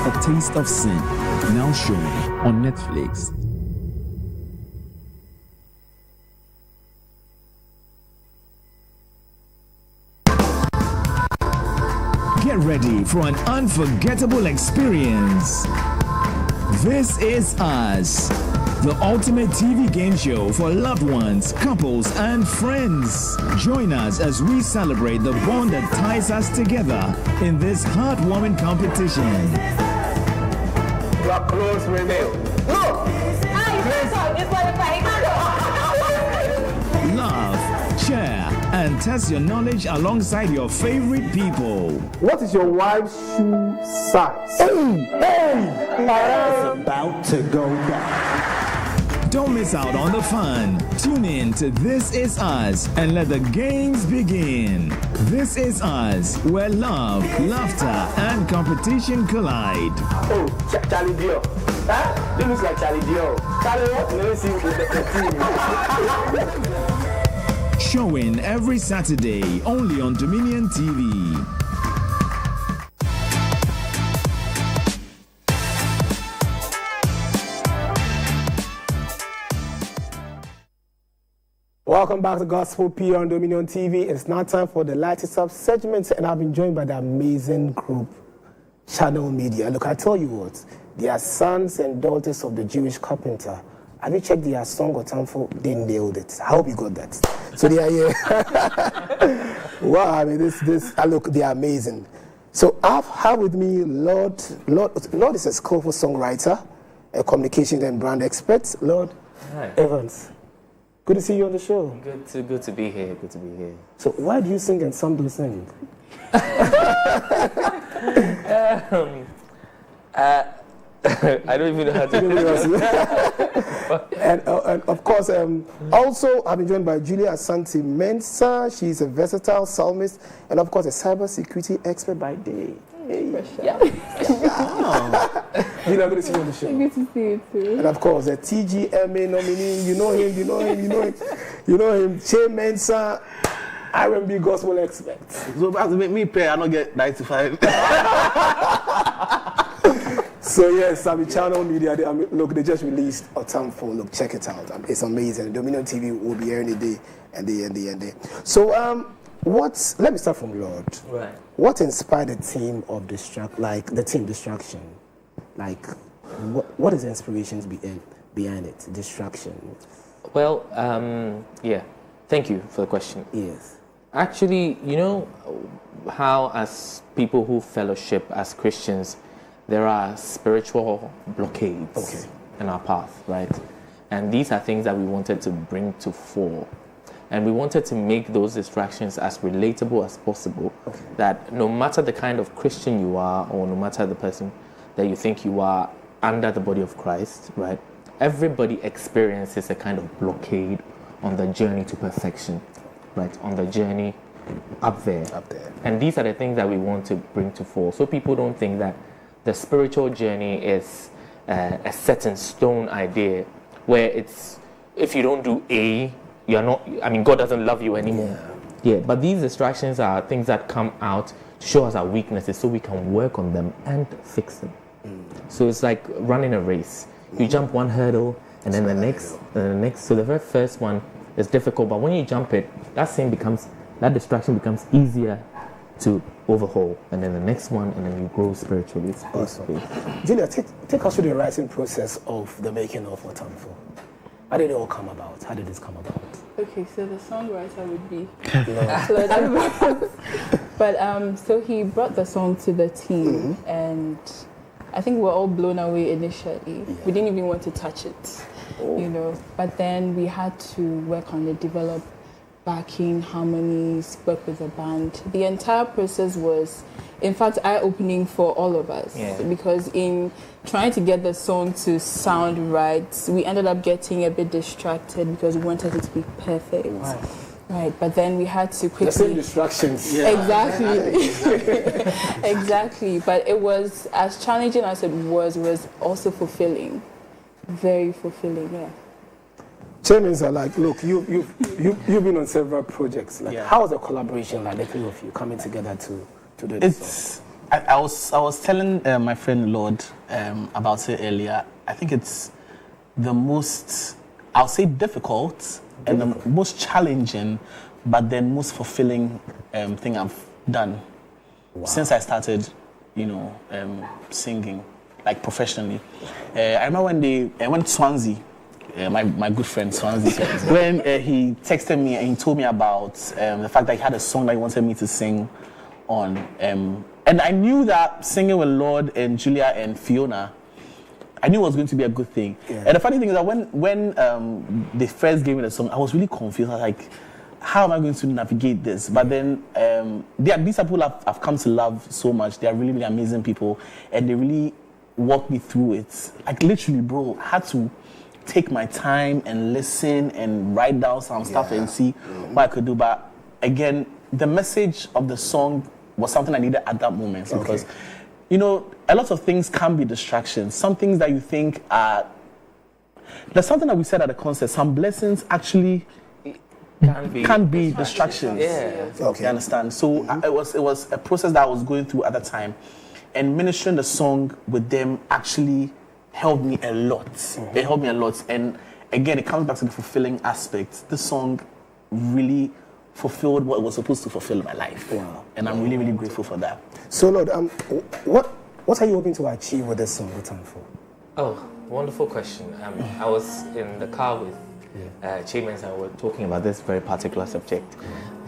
A Taste of Sin, now showing on Netflix. Get ready for an unforgettable experience. This is Us, the ultimate TV game show for loved ones, couples, and friends. Join us as we celebrate the bond that ties us together in this heartwarming competition. You are close, Renee. Love, share, and test your knowledge alongside your favorite people. What is your wife's shoe size? It's about to go down. Don't miss out on the fun. Tune in to This Is Us and let the games begin. This is Us, where love, laughter, and competition collide. Oh, Charlie Dior. Huh? You look like Charlie Dior. Charlie, what? Let me see the team. Showing every Saturday only on Dominion TV. Welcome back to Gospel P on Dominion TV. It's now time for the latest up segments, and I've been joined by the amazing group, Channel Media. Look, I tell you what, they are sons and daughters of the Jewish carpenter. Have you checked their song or tempo? They nailed it. I hope you got that. So they are here. Wow, I mean, look, they are amazing. So I have with me Lord is a skillful songwriter, a communication and brand expert. Lord Hi. Evans. Good to see you on the show. Good to be here. Good to be here. So why do you sing and some don't sing? I don't even know how to do it. And of course, also I've been joined by Julia Asante Mensah. She's a versatile psalmist and of course a cybersecurity expert by day. Hey. Yeah. Julia, good to see you on the show. Good to see you too. And of course, the TGMA nominee, you know him, Che Mensah, R&B gospel expert. So, to make me pay, I don't get 95. So yes, Channel Media. Look, they just released Otamfo. Look, check it out. It's amazing. Dominion TV will be airing the day. So let me start from Lord. Right. What inspired the team of Distraction? Like, what is the inspirations behind it? Distraction. Well, yeah. Thank you for the question. Yes. Actually, you know how as people who fellowship as Christians, there are spiritual blockades in our path, right? And these are things that we wanted to bring to fore. And we wanted to make those distractions as relatable as possible, that no matter the kind of Christian you are, or no matter the person that you think you are under the body of Christ, right? Everybody experiences a kind of blockade on the journey to perfection, right? On the journey up there. And these are the things that we want to bring to fore. So people don't think that the spiritual journey is a set in stone idea where it's, if you don't do A, you're not, God doesn't love you anymore. Yeah, but these distractions are things that come out to show us our weaknesses so we can work on them and fix them. So it's like running a race. You jump one hurdle and then the next, So the very first one is difficult, but when you jump it, that distraction becomes easier to overhaul, and then the next one, and then you grow spiritually. Awesome. Junior, take us through the writing process of the making of Otamfo. How did it all come about? How did this come about? Okay, so the songwriter would be but so he brought the song to the team, and I think we were all blown away initially. We didn't even want to touch it, but then we had to work on it, develop backing, harmonies, work with the band. The entire process was, in fact, eye-opening for all of us, because in trying to get the song to sound right, we ended up getting a bit distracted because we wanted it to be perfect. Wow. Right, but then we had to quickly... The same distractions. Yeah. Exactly. Exactly, but it was, as challenging as it was also fulfilling. Very fulfilling, yeah. Chairmen are like, look, you've been on several projects. How was the collaboration like, the three of you coming together to do this? I was telling my friend Lord about it earlier. I think it's the most, I'll say difficult and the most challenging, but then most fulfilling thing I've done since I started, singing like professionally. I remember when I went to Swansea. My good friend Swansea, when he texted me and he told me about the fact that he had a song that he wanted me to sing on. And I knew that singing with Lord and Julia and Fiona, I knew it was going to be a good thing. Yeah. And the funny thing is that when they first gave me the song, I was really confused. I was like, how am I going to navigate this? But then these are people I've come to love so much. They are really, really amazing people. And they really walked me through it. Like literally, bro, I had to take my time and listen and write down some stuff and see what I could do. But again, the message of the song was something I needed at that moment because, a lot of things can be distractions. Some things that you think are... There's something that we said at the concert. Some blessings actually can be distractions. Yeah. Okay. You understand? So it was a process that I was going through at the time. And ministering the song with them actually helped me a lot. It helped me a lot. And again, it comes back to the fulfilling aspect. This song really fulfilled what it was supposed to fulfill in my life. Wow. And I'm really, really grateful for that. So, Lord, what are you hoping to achieve with this song, Otamfo? Oh, wonderful question. I was in the car with Chairman and we were talking about this very particular subject,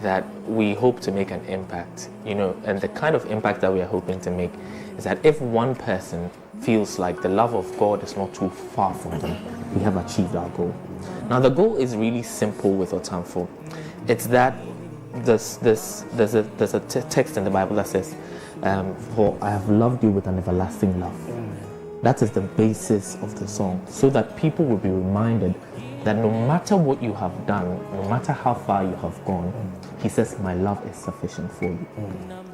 that we hope to make an impact, and the kind of impact that we are hoping to make is that if one person feels like the love of God is not too far from them, we have achieved our goal. Now the goal is really simple with Otamfo. It's that there's a text in the Bible that says, for I have loved you with an everlasting love. That is the basis of the song, so that people will be reminded that no matter what you have done, no matter how far you have gone, he says, my love is sufficient for you.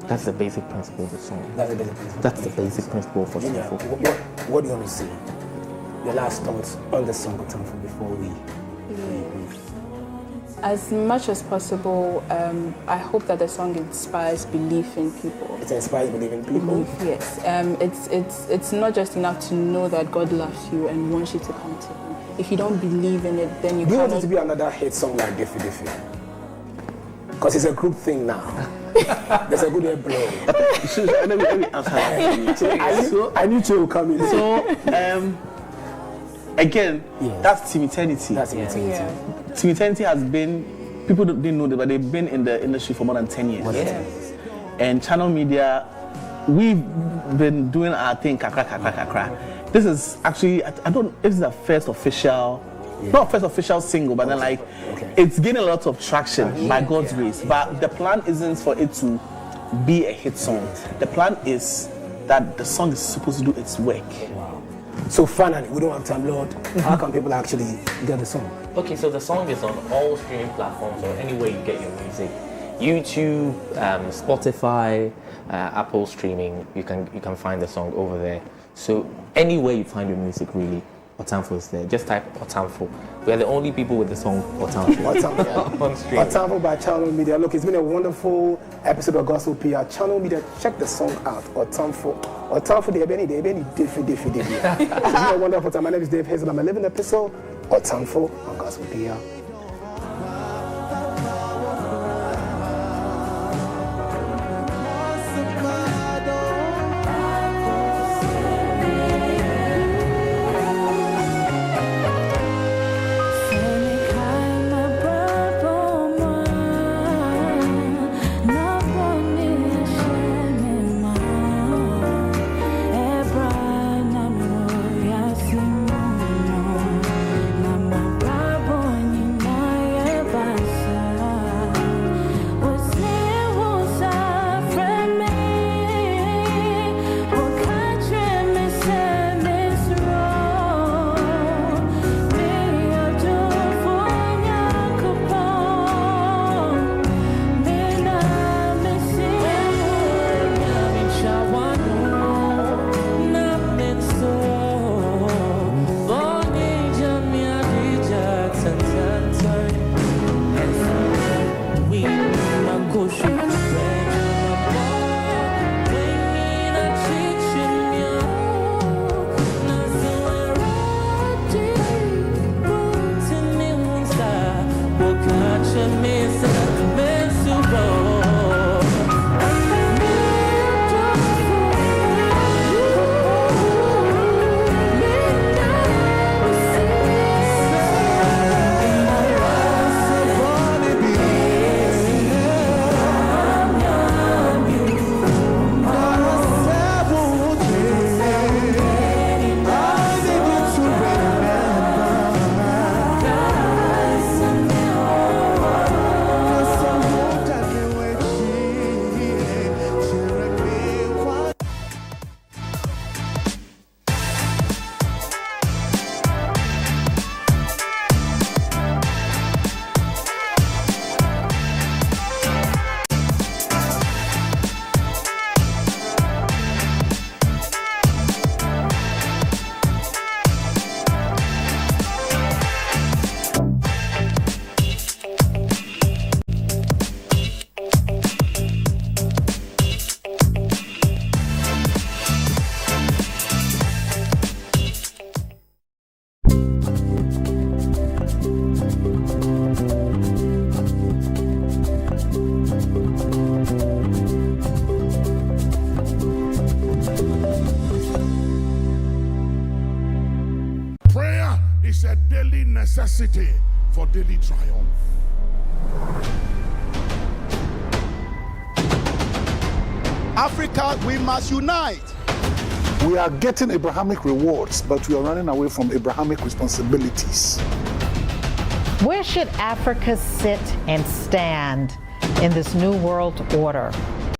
That's the basic principle of the song. That's the basic principle for Otamfo. What do you want to say? Your last thoughts on the song Otamfo before we leave? As much as possible, I hope that the song inspires belief in people. It inspires belief in people? Yes. It's not just enough to know that God loves you and wants you to come to Him. If you don't believe in it, then you Do you cannot... want it to be another hit song like Diffie Diffie? Because it's a group thing now. There's a good air blow. Let me answer that. I need to come in. So, again, that's Team Eternity. That's Team Eternity. Yeah. Team Eternity has been, people didn't know that, but they've been in the industry for more than 10 years. Yes. And Channel Media, we've been doing our thing, kakra. This is actually, I don't know if this is the first official, not first official single, but then like, it's getting a lot of traction by God's grace. But the plan isn't for it to be a hit song. The plan is that the song is supposed to do its work. Wow. So finally, we don't have time, Lord. How can people actually get the song? Okay, so the song is on all streaming platforms or anywhere you get your music. YouTube, Spotify, Apple streaming, you can find the song over there. So anywhere you find your music, really, Otamfo is there. Just type Otamfo. We are the only people with the song Otamfo on stream. Otamfo by Channel Media. Look, it's been a wonderful episode of Gospel PR. Channel Media, check the song out. Otamfo. Otamfo, they Diffie. It's been a wonderful time. My name is Dave Hazel. I'm a living episode. Otamfo on Gospel PR. Necessity for daily triumph. Africa, we must unite. We are getting Abrahamic rewards, but we are running away from Abrahamic responsibilities. Where should Africa sit and stand in this new world order?